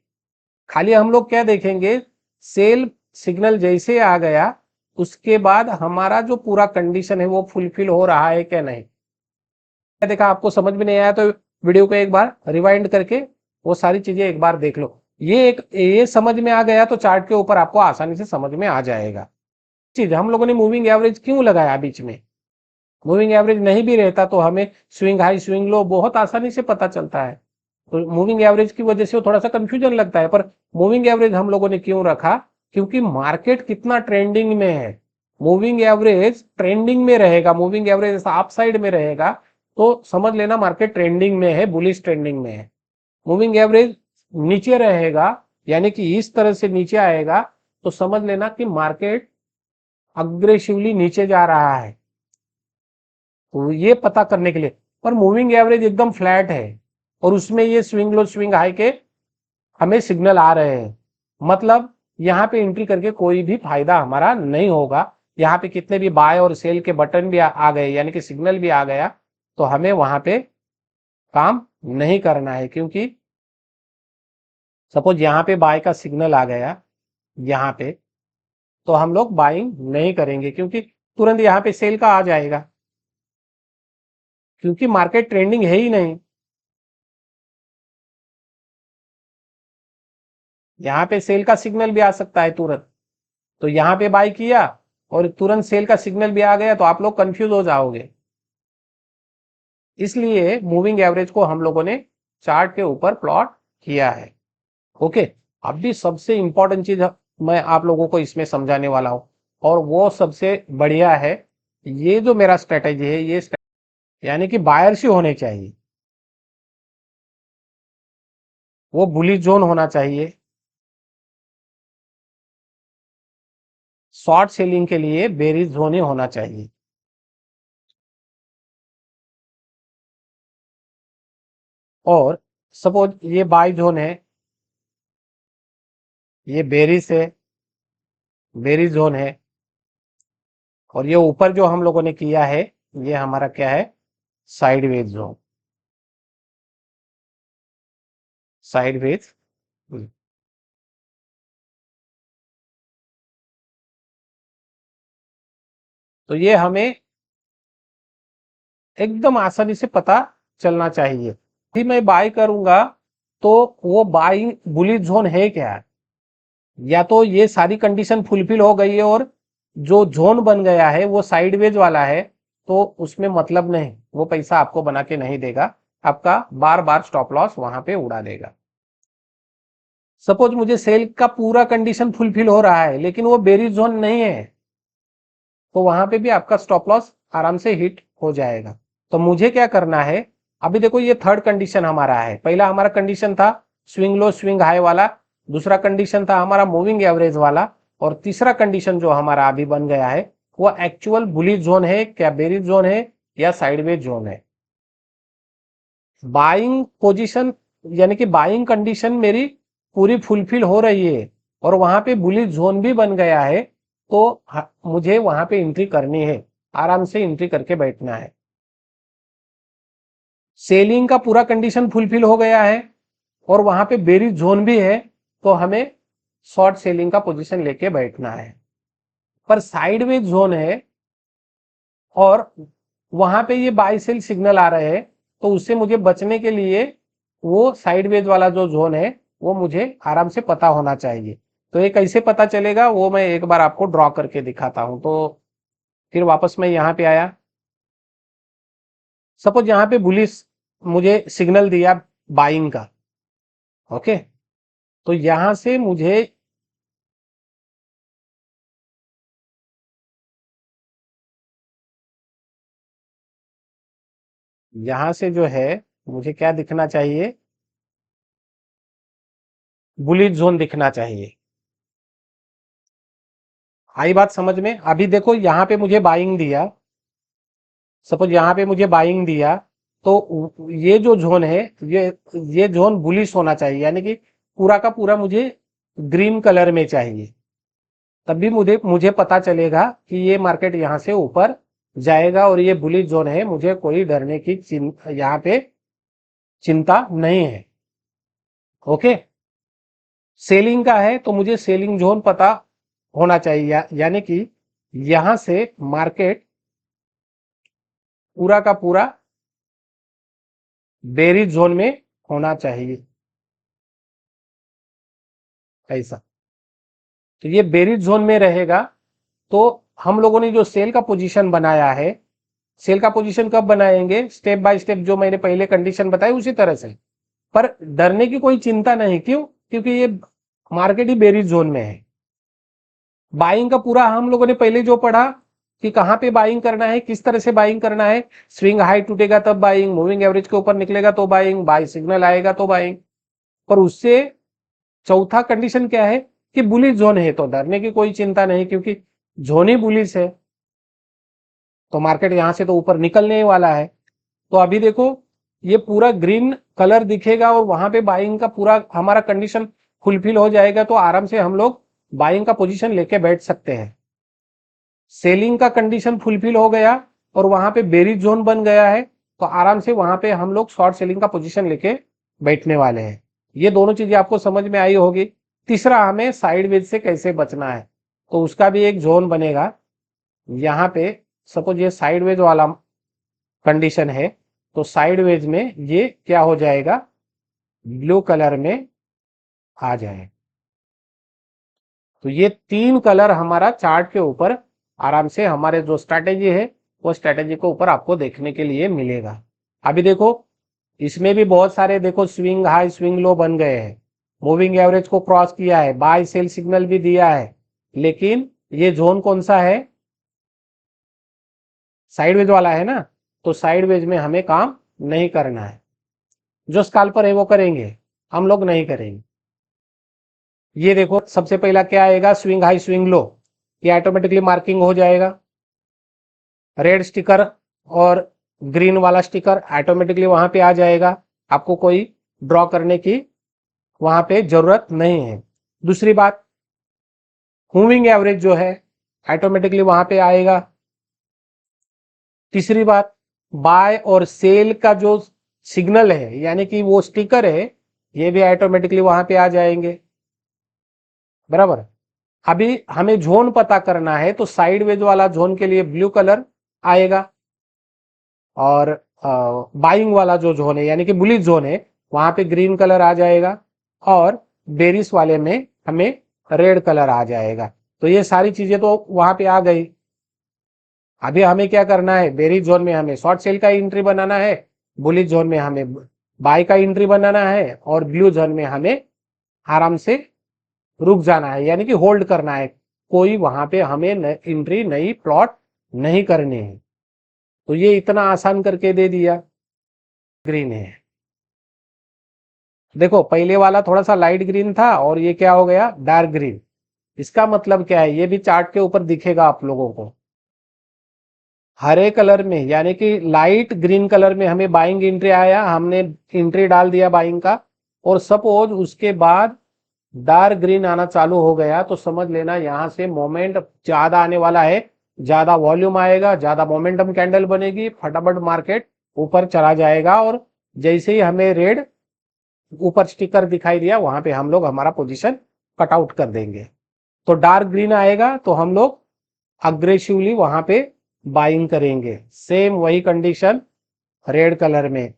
खाली हम लोग क्या देखेंगे, सेल सिग्नल जैसे आ गया उसके बाद हमारा जो पूरा कंडीशन है वो फुलफिल हो रहा है क्या नहीं। देखा आपको समझ में नहीं आया तो वीडियो को एक बार रिवाइंड करके वो सारी चीजें एक बार देख लो। ये समझ में आ गया तो चार्ट के ऊपर आपको आसानी से समझ में आ जाएगा। चीज हम लोगों ने मूविंग एवरेज क्यों लगाया बीच में? मूविंग एवरेज नहीं भी रहता तो हमें स्विंग हाई स्विंग लो बहुत आसानी से पता चलता है। तो मूविंग एवरेज की वजह से थोड़ा सा कंफ्यूजन लगता है, पर मूविंग एवरेज हम लोगों ने क्यों रखा? क्योंकि मार्केट कितना ट्रेंडिंग में है, मूविंग एवरेज ट्रेंडिंग में रहेगा, मूविंग एवरेज अप साइड में रहेगा तो समझ लेना मार्केट ट्रेंडिंग में है, बुलिश ट्रेंडिंग में है। मूविंग एवरेज नीचे रहेगा, यानी कि इस तरह से नीचे आएगा, तो समझ लेना कि मार्केट अग्रेसिवली नीचे जा रहा है। तो ये पता करने के लिए, पर मूविंग एवरेज एकदम फ्लैट है और उसमें ये स्विंग लो स्विंग हाई के हमें सिग्नल आ रहे हैं, मतलब यहाँ पे एंट्री करके कोई भी फायदा हमारा नहीं होगा। यहाँ पे कितने भी बाय और सेल के बटन भी आ गए, यानी कि सिग्नल भी आ गया, तो हमें वहां पे काम नहीं करना है। क्योंकि सपोज यहाँ पे बाय का सिग्नल आ गया यहाँ पे, तो हम लोग बाइंग नहीं करेंगे क्योंकि तुरंत यहाँ पे सेल का आ जाएगा, क्योंकि मार्केट ट्रेंडिंग है ही नहीं। यहाँ पे सेल का सिग्नल भी आ सकता है तुरंत, तो यहाँ पे बाय किया और तुरंत सेल का सिग्नल भी आ गया तो आप लोग कंफ्यूज हो जाओगे। इसलिए मूविंग एवरेज को हम लोगों ने चार्ट के ऊपर प्लॉट किया है। ओके, अभी सबसे इंपॉर्टेंट चीज मैं आप लोगों को इसमें समझाने वाला हूं, और वो सबसे बढ़िया है। ये जो मेरा स्ट्रेटेजी है, ये यानी कि बायर्स ही होने चाहिए, वो बुलिश जोन होना चाहिए। शॉर्ट सेलिंग के लिए बेरिज जोन ही होना चाहिए। और सपोज ये बाय जोन है, ये बेरिज है, बेरिज जोन है, और ये ऊपर जो हम लोगों ने किया है ये हमारा क्या है, साइडवेज जोन, साइडवेज। तो ये हमें एकदम आसानी से पता चलना चाहिए कि मैं बाय करूंगा तो वो बाइंग बुलिश जोन है क्या, या तो ये सारी कंडीशन फुलफिल हो गई है और जो जोन बन गया है वो साइडवेज वाला है, तो उसमें मतलब नहीं, वो पैसा आपको बना के नहीं देगा, आपका बार बार स्टॉप लॉस वहां पे उड़ा देगा। सपोज मुझे सेल का पूरा कंडीशन फुलफिल हो रहा है लेकिन वो बेरिज जोन नहीं है, तो वहां पे भी आपका स्टॉप लॉस आराम से हिट हो जाएगा। तो मुझे क्या करना है, अभी देखो ये थर्ड कंडीशन हमारा है। पहला हमारा कंडीशन था स्विंग लो स्विंग हाई वाला, दूसरा कंडीशन था हमारा मूविंग एवरेज वाला, और तीसरा कंडीशन जो हमारा अभी बन गया है वो एक्चुअल बुलिश जोन है क्या, बेरिज जोन है या साइडवेज जोन है। बाइंग पोजीशन यानी कि बाइंग कंडीशन मेरी पूरी फुलफिल हो रही है और वहां पे बुलिश जोन भी बन गया है, तो मुझे वहां पे एंट्री करनी है, आराम से एंट्री करके बैठना है। सेलिंग का पूरा कंडीशन फुलफिल हो गया है और वहां पे बेरिज जोन भी है, तो हमें शॉर्ट सेलिंग का पोजीशन लेके बैठना है। पर साइडवेज जोन है और वहां पे ये बाय सेल सिग्नल आ रहे हैं, तो उससे मुझे बचने के लिए वो साइडवेज वाला जो जोन है वो मुझे आराम से पता होना चाहिए। तो ये कैसे पता चलेगा वो मैं एक बार आपको ड्रॉ करके दिखाता हूं। तो फिर वापस मैं यहाँ पे आया, सपोज यहाँ पे बुलिश मुझे सिग्नल दिया बाइंग का। ओके, तो यहां से मुझे यहां से जो है मुझे क्या दिखना चाहिए, बुलिश जोन दिखना चाहिए। आई बात समझ में? अभी देखो यहाँ पे मुझे बाइंग दिया, सपोज यहाँ पे मुझे बाइंग दिया, तो ये जो जोन है ये जोन बुलिश होना चाहिए, यानी कि पूरा का पूरा मुझे ग्रीन कलर में चाहिए। तभी मुझे मुझे पता चलेगा कि ये मार्केट यहाँ से ऊपर जाएगा और ये बुलिश जोन है, मुझे कोई डरने की यहाँ पे चिंता नहीं है। ओके, सेलिंग का है तो मुझे सेलिंग जोन पता होना चाहिए, यानी कि यहां से मार्केट पूरा का पूरा बेरिज जोन में होना चाहिए, ऐसा। तो ये बेरिज जोन में रहेगा। तो हम लोगों ने जो सेल का पोजीशन बनाया है, सेल का पोजीशन कब बनाएंगे, स्टेप बाय स्टेप, जो मैंने पहले कंडीशन बताई उसी तरह से। पर डरने की कोई चिंता नहीं, क्यों? क्योंकि ये मार्केट ही बेरिज जोन में है। बाइंग का पूरा हम लोगों ने पहले जो पढ़ा कि कहां पे बाइंग करना है, किस तरह से बाइंग करना है, स्विंग हाई टूटेगा तब बाइंग, मूविंग एवरेज के ऊपर निकलेगा तो बाइंग, बाय सिग्नल आएगा तो बाइंग। पर उससे चौथा कंडीशन क्या है कि बुलिश जोन है, तो डरने की कोई चिंता नहीं, क्योंकि जोन ही बुलिश है, तो मार्केट यहां से तो ऊपर निकलने वाला है। तो अभी देखो ये पूरा ग्रीन कलर दिखेगा और वहां पे बाइंग का पूरा हमारा कंडीशन फुलफिल हो जाएगा, तो आराम से हम लोग बाइंग का पोजीशन लेके बैठ सकते हैं। सेलिंग का कंडीशन फुलफिल हो गया और वहां पे बेरिज जोन बन गया है, तो आराम से वहां पे हम लोग शॉर्ट सेलिंग का पोजीशन लेके बैठने वाले हैं। ये दोनों चीजें आपको समझ में आई होगी। तीसरा, हमें साइडवेज से कैसे बचना है, तो उसका भी एक जोन बनेगा। यहाँ पे सपोज ये साइडवेज वाला कंडीशन है, तो साइडवेज में ये क्या हो जाएगा, ब्लू कलर में आ जाए। तो ये तीन कलर हमारा चार्ट के ऊपर आराम से हमारे जो स्ट्रैटेजी है वो स्ट्रैटेजी के ऊपर आपको देखने के लिए मिलेगा। अभी देखो इसमें भी बहुत सारे, देखो स्विंग हाई स्विंग लो बन गए हैं, मूविंग एवरेज को क्रॉस किया है, बाय सेल सिग्नल भी दिया है, लेकिन ये जोन कौन सा है, साइडवेज वाला है ना। तो साइडवेज में हमें काम नहीं करना है, जो स्कैल्पर है वो करेंगे, हम लोग नहीं करेंगे। ये देखो सबसे पहला क्या आएगा, स्विंग हाई स्विंग लो, ये ऑटोमेटिकली मार्किंग हो जाएगा। रेड स्टिकर और ग्रीन वाला स्टिकर ऑटोमेटिकली वहां पे आ जाएगा, आपको कोई ड्रॉ करने की वहां पे जरूरत नहीं है। दूसरी बात, मूविंग एवरेज जो है ऑटोमेटिकली वहां पे आएगा। तीसरी बात, बाय और सेल का जो सिग्नल है यानी कि वो स्टिकर है, ये भी ऑटोमेटिकली वहां पे आ जाएंगे, बराबर। अभी हमें जोन पता करना है, तो साइडवेज वाला जोन के लिए ब्लू कलर आएगा, और बाइंग वाला जो जोन है यानी कि बुलिश जोन है वहां पे ग्रीन कलर आ जाएगा, और बेरिस वाले में हमें रेड कलर आ जाएगा। तो ये सारी चीजें तो वहां पे आ गई। अभी हमें क्या करना है, बेरिस जोन में हमें शॉर्ट सेल का एंट्री बनाना है, बुलिश जोन में हमें बाय का एंट्री बनाना है, और ब्लू जोन में हमें आराम से रुक जाना है, यानी कि होल्ड करना है। कोई वहां पे हमें एंट्री नई प्लॉट नहीं करनी है। तो ये इतना आसान करके दे दिया। ग्रीन है, देखो पहले वाला थोड़ा सा लाइट ग्रीन था और ये क्या हो गया, डार्क ग्रीन। इसका मतलब क्या है, ये भी चार्ट के ऊपर दिखेगा आप लोगों को। हरे कलर में यानी कि लाइट ग्रीन कलर में हमें बाइंग एंट्री आया, हमने एंट्री डाल दिया बाइंग का, और सपोज उसके बाद डार्क ग्रीन आना चालू हो गया, तो समझ लेना यहां से मोमेंट ज्यादा आने वाला है, ज्यादा वॉल्यूम आएगा, ज्यादा मोमेंटम कैंडल बनेगी, फटाफट मार्केट ऊपर चला जाएगा। और जैसे ही हमें रेड ऊपर स्टिकर दिखाई दिया, वहां पे हम लोग हमारा पोजीशन कट आउट कर देंगे। तो डार्क ग्रीन आएगा तो हम लोग अग्रेसिवली वहां पे बाइंग करेंगे। सेम वही कंडीशन रेड कलर में,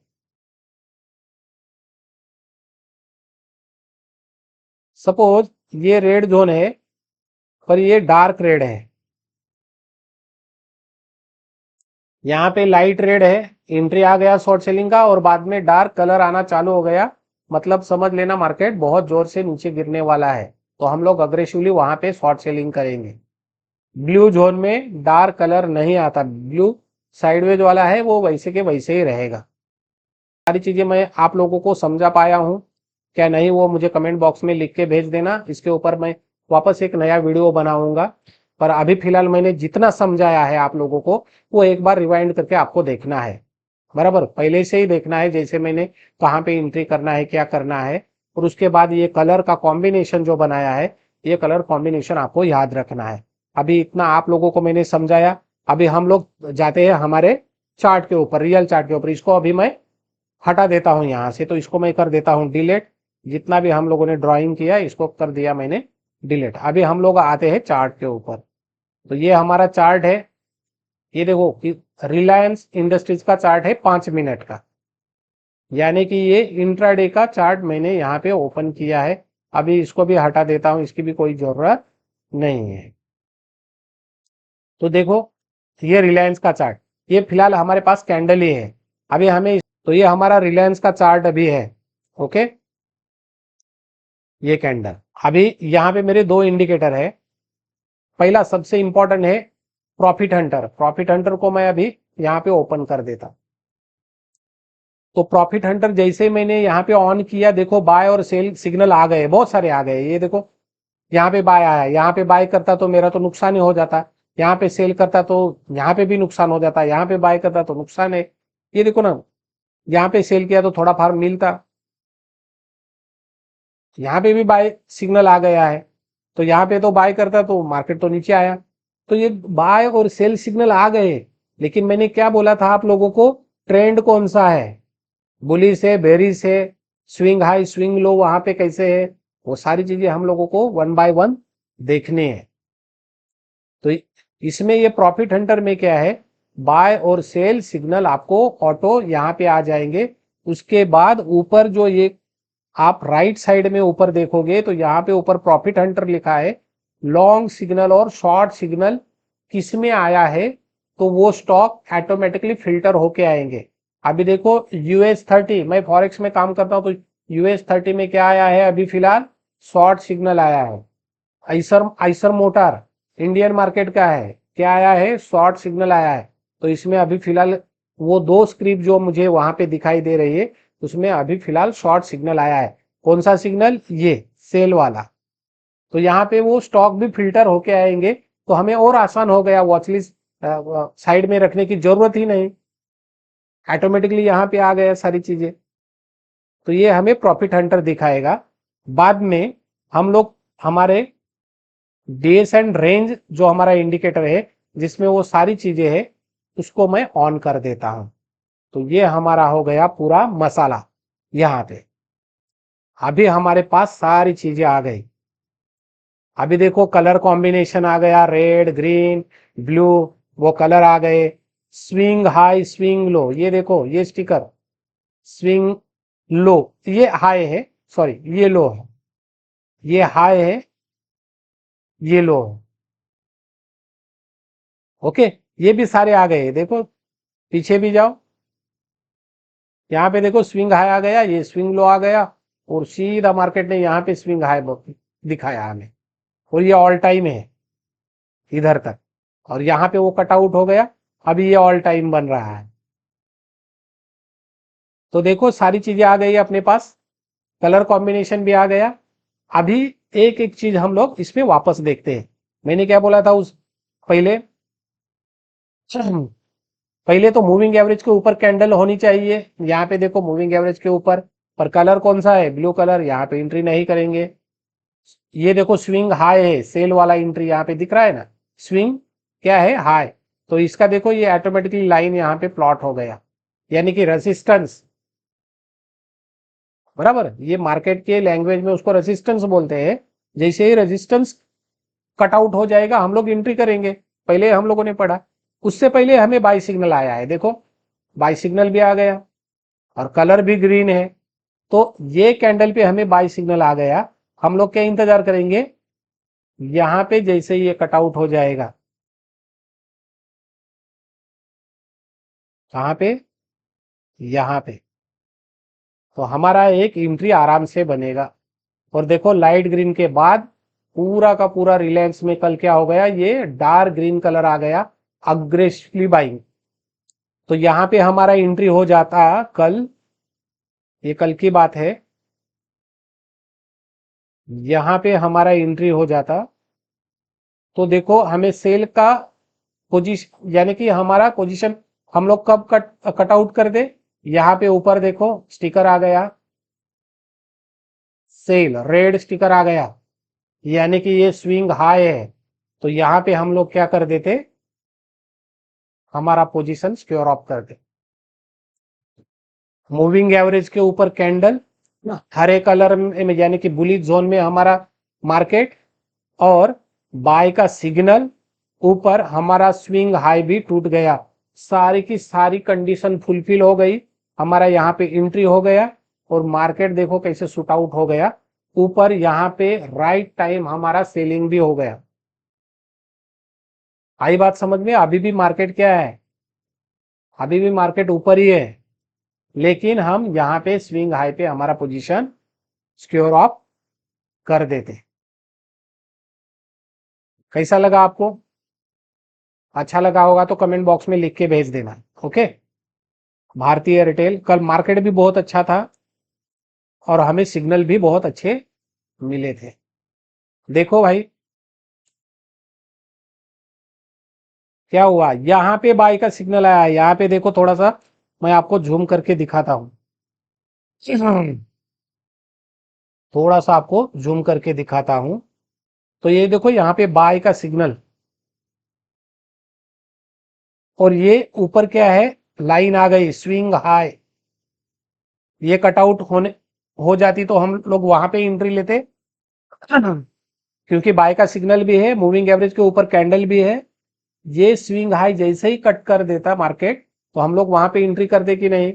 सपोज ये रेड जोन है पर ये डार्क रेड है, यहाँ पे लाइट रेड है, एंट्री आ गया शॉर्ट सेलिंग का, और बाद में डार्क कलर आना चालू हो गया, मतलब समझ लेना मार्केट बहुत जोर से नीचे गिरने वाला है, तो हम लोग अग्रेसिवली वहां पे शॉर्ट सेलिंग करेंगे। ब्लू जोन में डार्क कलर नहीं आता, ब्लू साइडवेज वाला है, वो वैसे के वैसे ही रहेगा। सारी चीजें मैं आप लोगों को समझा पाया हूँ क्या नहीं, वो मुझे कमेंट बॉक्स में लिख के भेज देना। इसके ऊपर मैं वापस एक नया वीडियो बनाऊंगा, पर अभी फिलहाल मैंने जितना समझाया है आप लोगों को, वो एक बार रिवाइंड करके आपको देखना है। बराबर पहले से ही देखना है, जैसे मैंने कहाँ पे एंट्री करना है, क्या करना है। और उसके बाद ये कलर का कॉम्बिनेशन जो बनाया है, ये कलर कॉम्बिनेशन आपको याद रखना है। अभी इतना आप लोगों को मैंने समझाया। अभी हम लोग जाते हैं हमारे चार्ट के ऊपर, रियल चार्ट के ऊपर। इसको अभी मैं हटा देता हूं यहां से, तो इसको मैं कर देता हूं डिलीट। जितना भी हम लोगों ने ड्राइंग किया इसको कर दिया मैंने डिलीट। अभी हम लोग आते हैं चार्ट के ऊपर। तो ये हमारा चार्ट है, ये देखो कि रिलायंस इंडस्ट्रीज का चार्ट है 5 मिनट का, यानी कि ये इंट्राडे का चार्ट मैंने यहाँ पे ओपन किया है। अभी इसको भी हटा देता हूं, इसकी भी कोई जरूरत नहीं है। तो देखो ये रिलायंस का चार्ट, ये फिलहाल हमारे पास कैंडल ही है। अभी हमें तो ये हमारा रिलायंस का चार्ट अभी है। ओके, ये कैंडल। अभी यहाँ पे मेरे दो इंडिकेटर है। पहला सबसे इंपॉर्टेंट है प्रॉफिट हंटर। प्रॉफिट हंटर को मैं अभी यहाँ पे ओपन कर देता। तो प्रॉफिट हंटर जैसे ही मैंने यहाँ पे ऑन किया, देखो बाय और सेल सिग्नल आ गए, बहुत सारे आ गए। ये देखो यहाँ पे बाय आया, यहाँ पे बाय करता तो मेरा तो नुकसान ही हो जाता, यहाँ पे सेल करता तो यहाँ पे भी नुकसान हो जाता, यहाँ पे बाय करता तो नुकसान है। ये देखो ना, यहाँ पे सेल किया तो थोड़ा फार मिलता, यहाँ पे भी बाय सिग्नल आ गया है, तो यहाँ पे तो बाय करता तो मार्केट तो नीचे आया। तो ये बाय और सेल सिग्नल आ गए, लेकिन मैंने क्या बोला था आप लोगों को, ट्रेंड कौन सा है, बुलिश है, बेरिश है, स्विंग हाई स्विंग लो वहां पे कैसे है, वो सारी चीजें हम लोगों को वन बाय वन देखने हैं। तो इसमें ये प्रॉफिट हंटर में क्या है, बाय और सेल सिग्नल आपको ऑटो यहाँ पे आ जाएंगे। उसके बाद ऊपर जो ये आप राइट साइड में ऊपर देखोगे तो यहाँ पे ऊपर प्रॉफिट हंटर लिखा है। लॉन्ग सिग्नल और शॉर्ट सिग्नल किस में आया है, तो वो स्टॉक ऑटोमेटिकली फिल्टर होके आएंगे। अभी देखो US30, मैं फॉरेक्स में काम करता हूं, तो US30 में क्या आया है, अभी फिलहाल शॉर्ट सिग्नल आया है। Eicher Eicher motor Indian market का है, क्या आया है, शॉर्ट सिग्नल आया है। तो इसमें अभी फिलहाल वो दो स्क्रिप्ट जो मुझे वहां पे दिखाई दे रही है, उसमें अभी फिलहाल शॉर्ट सिग्नल आया है। कौन सा सिग्नल, ये सेल वाला। तो यहाँ पे वो स्टॉक भी फिल्टर होके आएंगे, तो हमें और आसान हो गया, वॉचलिस्ट साइड में रखने की जरूरत ही नहीं, ऑटोमेटिकली यहाँ पे आ गया सारी चीजें। तो ये हमें प्रॉफिट हंटर दिखाएगा। बाद में हम लोग हमारे डेज एंड रेंज जो हमारा इंडिकेटर है, जिसमें वो सारी चीजें है, उसको मैं ऑन कर देता हूं। तो ये हमारा हो गया पूरा मसाला यहाँ पे। अभी हमारे पास सारी चीजें आ गई। अभी देखो कलर कॉम्बिनेशन आ गया, रेड ग्रीन ब्लू, वो कलर आ गए। स्विंग हाई स्विंग लो, ये देखो ये स्टिकर, स्विंग लो, ये हाई है, सॉरी ये लो है, ये हाई है, ये लो है। ओके, ये भी सारे आ गए। देखो पीछे भी जाओ, यहाँ पे देखो स्विंग हाई आ गया, ये स्विंग लो आ गया, और सीधा मार्केट ने यहाँ पे स्विंग हाई दिखाया हमें, और ये ऑल टाइम है इधर तक, और यहाँ पे वो कट आउट हो गया। अभी ये ऑल टाइम बन रहा है। तो देखो सारी चीजें आ गई अपने पास, कलर कॉम्बिनेशन भी आ गया। अभी एक एक चीज हम लोग इसमें वापस देखते हैं। मैंने क्या बोला था उस पहले, पहले तो मूविंग एवरेज के ऊपर कैंडल होनी चाहिए। यहाँ पे देखो मूविंग एवरेज के ऊपर, पर कलर कौन सा है, ब्लू कलर, यहाँ पे एंट्री नहीं करेंगे। ये देखो स्विंग हाई है, सेल वाला एंट्री यहाँ पे दिख रहा है ना, स्विंग क्या है, हाई। तो इसका देखो ये ऑटोमेटिकली लाइन यहाँ पे प्लॉट हो गया, यानी कि रेसिस्टेंस। बराबर, ये मार्केट के लैंग्वेज में उसको रेजिस्टेंस बोलते हैं। जैसे ही रेजिस्टेंस कट आउट हो जाएगा, हम लोग एंट्री करेंगे, पहले हम लोगों ने पढ़ा। उससे पहले हमें बाई सिग्नल आया है, देखो बाई सिग्नल भी आ गया, और कलर भी ग्रीन है। तो ये कैंडल पे हमें बाई सिग्नल आ गया। हम लोग क्या इंतजार करेंगे, यहां पे जैसे ये कटआउट हो जाएगा, कहां पे, यहां पे, तो हमारा एक एंट्री आराम से बनेगा। और देखो लाइट ग्रीन के बाद पूरा का पूरा रिलायंस में कल क्या हो गया, ये डार्क ग्रीन कलर आ गया, अग्रेसिवली बाइंग। तो यहां पे हमारा एंट्री हो जाता कल, ये कल की बात है, यहां पे हमारा एंट्री हो जाता। तो देखो हमें सेल का पोजीशन, यानी कि हमारा पोजीशन हम लोग कब कट आउट कर दे, यहां पे ऊपर देखो स्टिकर आ गया, सेल रेड स्टिकर आ गया, यानी कि ये स्विंग हाई है। तो यहां पे हम लोग क्या कर देते, हमारा पोजीशन सिक्योर ऑफ कर दे। मूविंग एवरेज के ऊपर कैंडल हरे कलर में, यानी कि बुलिश जोन में हमारा मार्केट, और बाय का सिग्नल ऊपर हमारा स्विंग हाई भी टूट गया, सारी की सारी कंडीशन फुलफिल हो गई, हमारा यहाँ पे एंट्री हो गया। और मार्केट देखो कैसे शूट आउट हो गया ऊपर, यहाँ पे राइट टाइम हमारा सेलिंग भी हो गया। आई बात समझ में? अभी भी मार्केट क्या है, अभी भी मार्केट ऊपर ही है, लेकिन हम यहाँ पे स्विंग हाई पे हमारा पोजीशन सिक्योर ऑफ कर देते। कैसा लगा आपको? अच्छा लगा होगा तो कमेंट बॉक्स में लिख के भेज देना। ओके। भारतीय एयरटेल कल मार्केट भी बहुत अच्छा था और हमें सिग्नल भी बहुत अच्छे मिले थे। देखो भाई क्या हुआ, यहाँ पे बाई का सिग्नल आया, यहाँ पे देखो थोड़ा सा मैं आपको जूम करके दिखाता हूं, थोड़ा सा आपको जूम करके दिखाता हूं। तो ये देखो यहाँ पे बाई का सिग्नल, और ये ऊपर क्या है, लाइन आ गई स्विंग हाई, ये कटआउट होने हो जाती तो हम लोग वहां पे एंट्री लेते, क्योंकि बाय का सिग्नल भी है, मूविंग एवरेज के ऊपर कैंडल भी है। ये स्विंग हाई जैसे ही कट कर देता मार्केट तो हम लोग वहां पे एंट्री कर दे कि नहीं,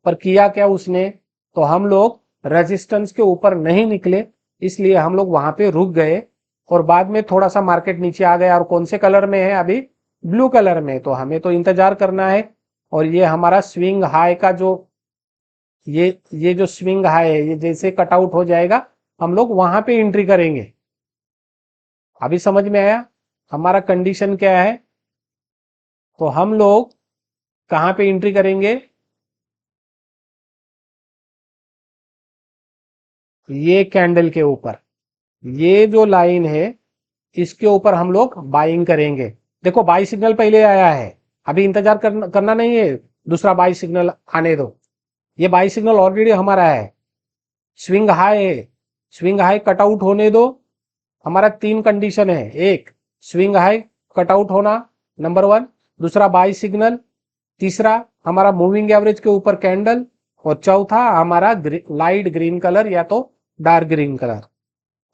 पर किया क्या उसने, तो हम लोग रेजिस्टेंस के ऊपर नहीं निकले, इसलिए हम लोग वहां पे रुक गए। और बाद में थोड़ा सा मार्केट नीचे आ गया, और कौन से कलर में है अभी, ब्लू कलर में। तो हमें तो इंतजार करना है, और ये हमारा स्विंग हाई का जो ये जो स्विंग हाई है, ये जैसे कटआउट हो जाएगा हम लोग वहां पे एंट्री करेंगे। अभी समझ में आया हमारा कंडीशन क्या है? तो हम लोग कहां पे एंट्री करेंगे, ये कैंडल के ऊपर, ये जो लाइन है इसके ऊपर हम लोग बाइंग करेंगे। देखो बाई सिग्नल पहले आया है, अभी इंतजार करना नहीं है, दूसरा बाई सिग्नल आने दो। ये बाई सिग्नल ऑलरेडी हमारा है, स्विंग हाई है, स्विंग हाई कटआउट होने दो। हमारा तीन कंडीशन है, एक स्विंग हाई कटआउट होना, नंबर वन, दूसरा बाई सिग्नल, तीसरा हमारा मूविंग एवरेज के ऊपर कैंडल, और चौथा हमारा लाइट ग्रीन कलर या तो डार्क ग्रीन कलर।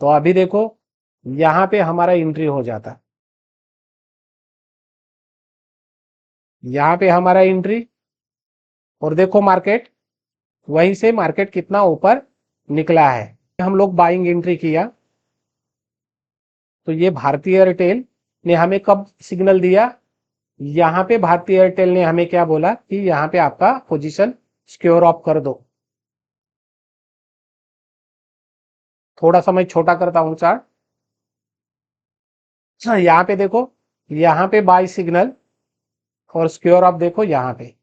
तो अभी देखो यहां पे हमारा एंट्री हो जाता, यहां पे हमारा एंट्री, और देखो मार्केट वहीं से मार्केट कितना ऊपर निकला है। हम लोग बाइंग एंट्री किया, तो ये भारतीय एयरटेल ने हमें कब सिग्नल दिया, यहां पे भारतीय एयरटेल ने हमें क्या बोला कि यहां पे आपका पोजीशन सिक्योर ऑफ कर दो। थोड़ा सा मैं छोटा करता हूं चार्ट, यहाँ पे देखो, यहाँ पे बाई सिग्नल, और सिक्योर ऑफ देखो यहाँ पे।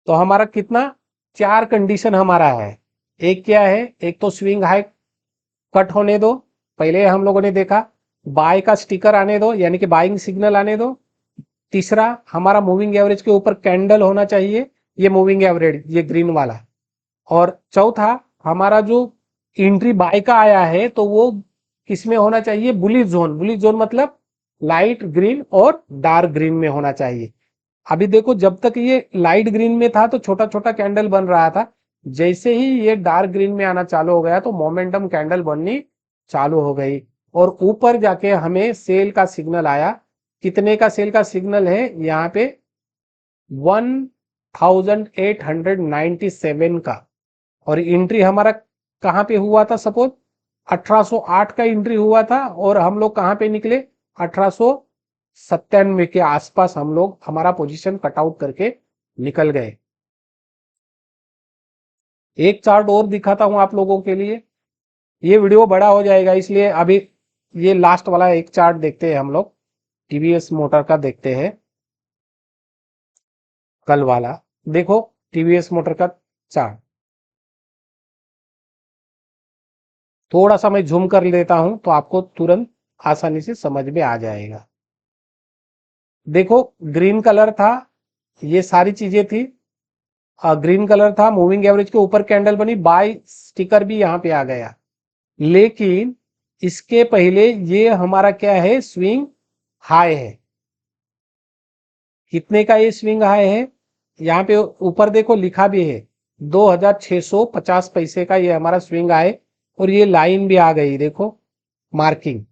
तो हमारा कितना, चार कंडीशन हमारा है। एक क्या है, एक तो स्विंग हाई कट होने दो, पहले हम लोगों ने देखा, बाय का स्टिकर आने दो, यानी कि बाइंग सिग्नल आने दो। तीसरा हमारा मूविंग एवरेज के ऊपर कैंडल होना चाहिए, ये मूविंग एवरेज ये ग्रीन वाला। और चौथा हमारा जो एंट्री बाय का आया है तो वो किसमें होना चाहिए, बुलिश जोन, बुलिश जोन मतलब लाइट ग्रीन और डार्क ग्रीन में होना चाहिए। अभी देखो जब तक ये लाइट ग्रीन में था तो छोटा छोटा कैंडल बन रहा था, जैसे ही ये डार्क ग्रीन में आना चालू हो गया तो मोमेंटम कैंडल बननी चालू हो गई, और ऊपर जाके हमें सेल का सिग्नल आया। कितने का सेल का सिग्नल है, यहाँ पे 1897 का। और एंट्री हमारा कहां पे हुआ था, सपोज 1808 का एंट्री हुआ था, और हम लोग कहां पे निकले, 1800 97 के आसपास हम लोग हमारा पोजीशन कटआउट करके निकल गए। एक चार्ट और दिखाता हूं आप लोगों के लिए, ये वीडियो बड़ा हो जाएगा इसलिए अभी ये लास्ट वाला एक चार्ट देखते हैं हम लोग, टीवीएस मोटर का देखते हैं कल वाला। देखो टीवीएस मोटर का चार्ट, थोड़ा सा मैं झूम कर लेता हूं तो आपको तुरंत आसानी से समझ में आ जाएगा। देखो ग्रीन कलर था, ये सारी चीजें थी, ग्रीन कलर था, मूविंग एवरेज के ऊपर कैंडल बनी, बाय स्टिकर भी यहां पे आ गया। लेकिन इसके पहले ये हमारा क्या है, स्विंग हाई है। कितने का ये स्विंग हाई है, यहाँ पे ऊपर देखो लिखा भी है 2650 पैसे का ये हमारा स्विंग हाई, और ये लाइन भी आ गई देखो मार्किंग।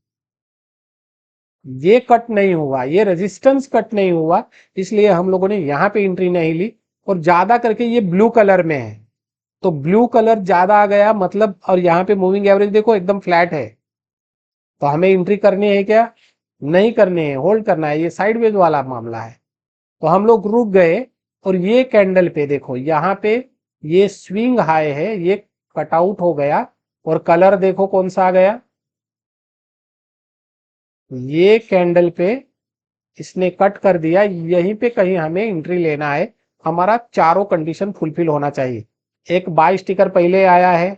ये कट नहीं हुआ, ये रेजिस्टेंस कट नहीं हुआ, इसलिए हम लोगों ने यहां पे एंट्री नहीं ली। और ज्यादा करके ये ब्लू कलर में है, तो ब्लू कलर ज्यादा आ गया मतलब, और यहाँ पे मूविंग एवरेज देखो एकदम फ्लैट है, तो हमें एंट्री करनी है क्या, नहीं करनी है, होल्ड करना है, ये साइडवेज वाला मामला है। तो हम लोग रुक गए, और ये कैंडल पे देखो यहाँ पे ये स्विंग हाई है, ये कटआउट हो गया, और कलर देखो कौन सा आ गया, ये कैंडल पे इसने कट कर दिया। यहीं पे कहीं हमें एंट्री लेना है, हमारा चारों कंडीशन फुलफिल होना चाहिए। एक बाय स्टिकर पहले आया है,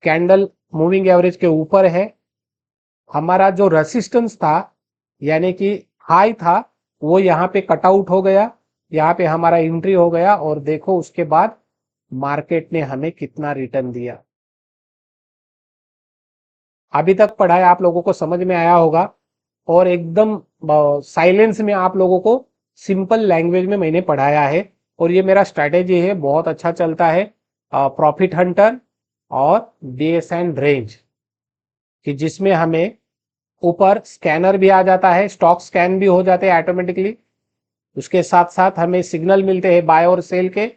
कैंडल मूविंग एवरेज के ऊपर है, हमारा जो रेसिस्टेंस था यानी कि हाई था वो यहाँ पे कटआउट हो गया, यहाँ पे हमारा एंट्री हो गया, और देखो उसके बाद मार्केट ने हमें कितना रिटर्न दिया। अभी तक पढ़ाया आप लोगों को समझ में आया होगा, और एकदम साइलेंस में आप लोगों को सिंपल लैंग्वेज में मैंने पढ़ाया है। और ये मेरा स्ट्रैटेजी है, बहुत अच्छा चलता है, प्रॉफिट हंटर और बेस एंड रेंज, कि जिसमें हमें ऊपर स्कैनर भी आ जाता है, स्टॉक स्कैन भी हो जाते हैं ऑटोमेटिकली, उसके साथ साथ हमें सिग्नल मिलते हैं बाय और सेल के,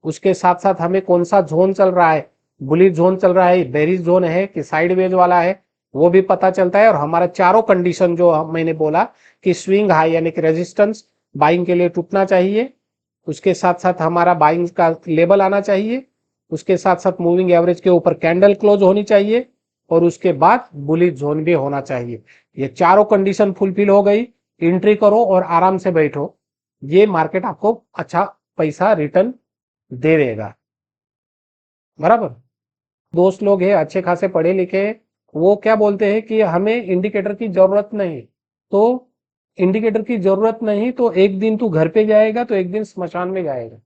उसके साथ साथ हमें कौन सा जोन चल रहा है, बुलिश जोन चल रहा है, बेरिश जोन है कि साइडवेज वाला है, वो भी पता चलता है। और हमारा चारों कंडीशन जो मैंने बोला कि स्विंग हाई यानी कि रेजिस्टेंस बाइंग के लिए टूटना चाहिए, उसके साथ साथ हमारा बाइंग का लेवल आना चाहिए, उसके साथ साथ मूविंग एवरेज के ऊपर कैंडल क्लोज होनी चाहिए, और उसके बाद बुलिश जोन भी होना चाहिए। ये चारों कंडीशन फुलफिल हो गई, एंट्री करो और आराम से बैठो, ये मार्केट आपको अच्छा पैसा रिटर्न दे देगा। बराबर। दोस्त लोग हैं अच्छे खासे पढ़े लिखे, वो क्या बोलते हैं कि हमें इंडिकेटर की जरूरत नहीं, तो इंडिकेटर की जरूरत नहीं तो एक दिन तू घर पे जाएगा तो एक दिन स्मशान में जाएगा।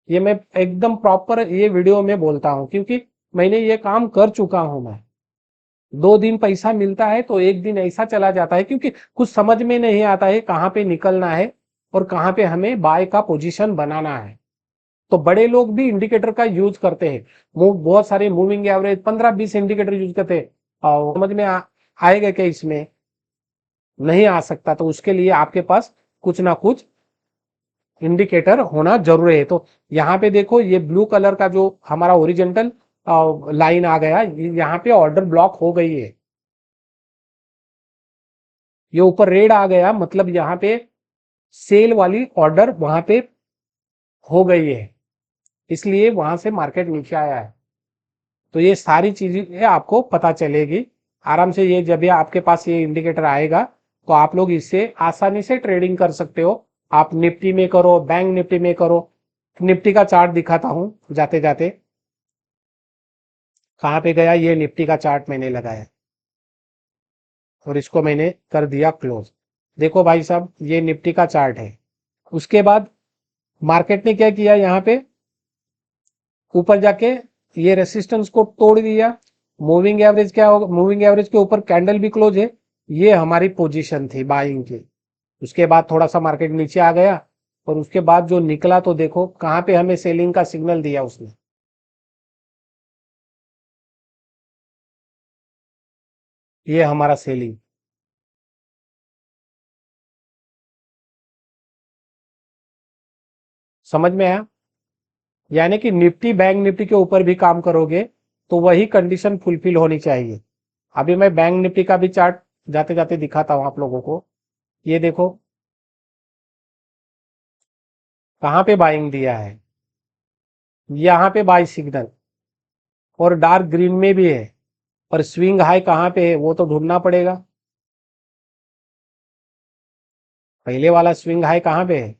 ये मैं एकदम प्रॉपर ये वीडियो में बोलता हूं, क्योंकि मैंने ये काम कर चुका हूं। मैं 2 दिन पैसा मिलता है तो एक दिन ऐसा चला जाता है, क्योंकि कुछ समझ में नहीं आता है कहाँ पे निकलना है और कहाँ पे हमें बाय का पोजीशन बनाना है। तो बड़े लोग भी इंडिकेटर का यूज करते हैं, बहुत सारे मूविंग एवरेज 15-20 इंडिकेटर यूज करते हैं। और समझ में आएगा क्या इसमें, नहीं आ सकता, तो उसके लिए आपके पास कुछ ना कुछ इंडिकेटर होना जरूरी है। तो यहाँ पे देखो ये ब्लू कलर का जो हमारा ओरिजेंटल लाइन आ गया, यहाँ पे ऑर्डर ब्लॉक हो गई है, ये ऊपर रेड आ गया मतलब यहाँ पे सेल वाली ऑर्डर वहां पे हो गई है, इसलिए वहां से मार्केट नीचे आया है। तो ये सारी चीजें आपको पता चलेगी आराम से, ये जब ये आपके पास ये इंडिकेटर आएगा तो आप लोग इससे आसानी से ट्रेडिंग कर सकते हो। आप निफ्टी में करो, बैंक निफ्टी में करो। निफ्टी का चार्ट दिखाता हूं जाते जाते, कहां पे गया, ये निफ्टी का चार्ट मैंने लगाया और इसको मैंने कर दिया क्लोज। देखो भाई साहब ये निफ्टी का चार्ट है। उसके बाद मार्केट ने क्या किया, यहाँ पे ऊपर जाके ये रेसिस्टेंस को तोड़ दिया, मूविंग एवरेज क्या होगा, मूविंग एवरेज के ऊपर कैंडल भी क्लोज है, ये हमारी पोजीशन थी बाइंग की। उसके बाद थोड़ा सा मार्केट नीचे आ गया, और उसके बाद जो निकला तो देखो कहां पे हमें सेलिंग का सिग्नल दिया उसने, ये हमारा सेलिंग। समझ में आया, यानी कि निफ्टी बैंक निफ्टी के ऊपर भी काम करोगे तो वही कंडीशन फुलफिल होनी चाहिए। अभी मैं बैंक निफ्टी का भी चार्ट जाते जाते दिखाता हूं आप लोगों को। ये देखो कहाँ पे बाइंग दिया है, यहाँ पे बाई सिग्नल, और डार्क ग्रीन में भी है, पर स्विंग हाई कहाँ पे है वो तो ढूंढना पड़ेगा। पहले वाला स्विंग हाई कहाँ पे है,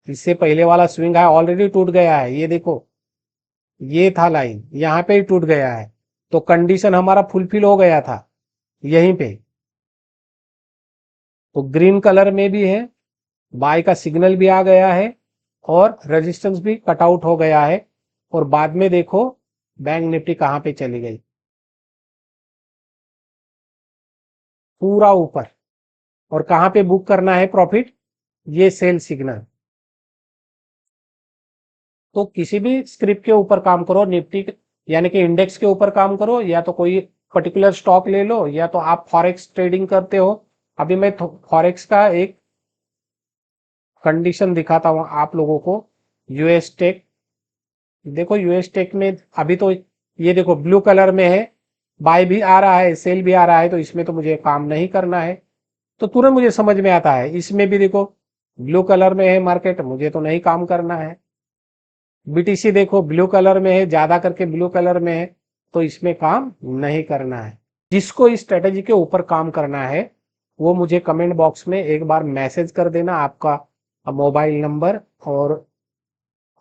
इससे पहले वाला स्विंग हाई ऑलरेडी टूट गया है, ये देखो ये था लाइन, यहाँ पे ही टूट गया है, तो कंडीशन हमारा फुलफिल हो गया था यहीं पे। तो ग्रीन कलर में भी है, बाय का सिग्नल भी आ गया है, और रेजिस्टेंस भी कट आउट हो गया है, और बाद में देखो बैंक निफ्टी कहाँ पे चली गई, पूरा ऊपर। और कहाँ पे बुक करना है प्रॉफिट, ये सेल सिग्नल। तो किसी भी स्क्रिप्ट के ऊपर काम करो, निफ्टी यानी कि इंडेक्स के ऊपर काम करो, या तो कोई पर्टिकुलर स्टॉक ले लो, या तो आप फॉरेक्स ट्रेडिंग करते हो। अभी मैं फॉरेक्स का एक कंडीशन दिखाता हूं आप लोगों को। यूएस टेक, देखो यूएस टेक में अभी तो ये देखो ब्लू कलर में है, बाय भी आ रहा है सेल भी आ रहा है, तो इसमें तो मुझे काम नहीं करना है, तो तुरंत मुझे समझ में आता है। इसमें भी देखो ब्लू कलर में है मार्केट, मुझे तो नहीं काम करना है। बीटीसी देखो ब्लू कलर में है, ज्यादा करके ब्लू कलर में है, तो इसमें काम नहीं करना है। जिसको इस स्ट्रेटेजी के ऊपर काम करना है वो मुझे कमेंट बॉक्स में एक बार मैसेज कर देना, आपका मोबाइल नंबर और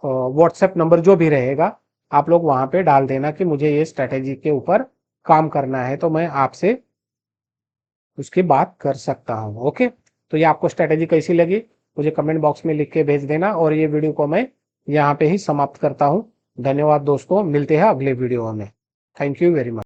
व्हाट्सएप नंबर जो भी रहेगा, आप लोग वहां पे डाल देना कि मुझे ये स्ट्रेटेजी के ऊपर काम करना है, तो मैं आपसे उसकी बात कर सकता हूँ। ओके, तो ये आपको स्ट्रेटेजी कैसी लगी मुझे कमेंट बॉक्स में लिख के भेज देना, और ये वीडियो को मैं यहाँ पे ही समाप्त करता हूँ। धन्यवाद दोस्तों, मिलते हैं अगले वीडियो में। Thank you very much.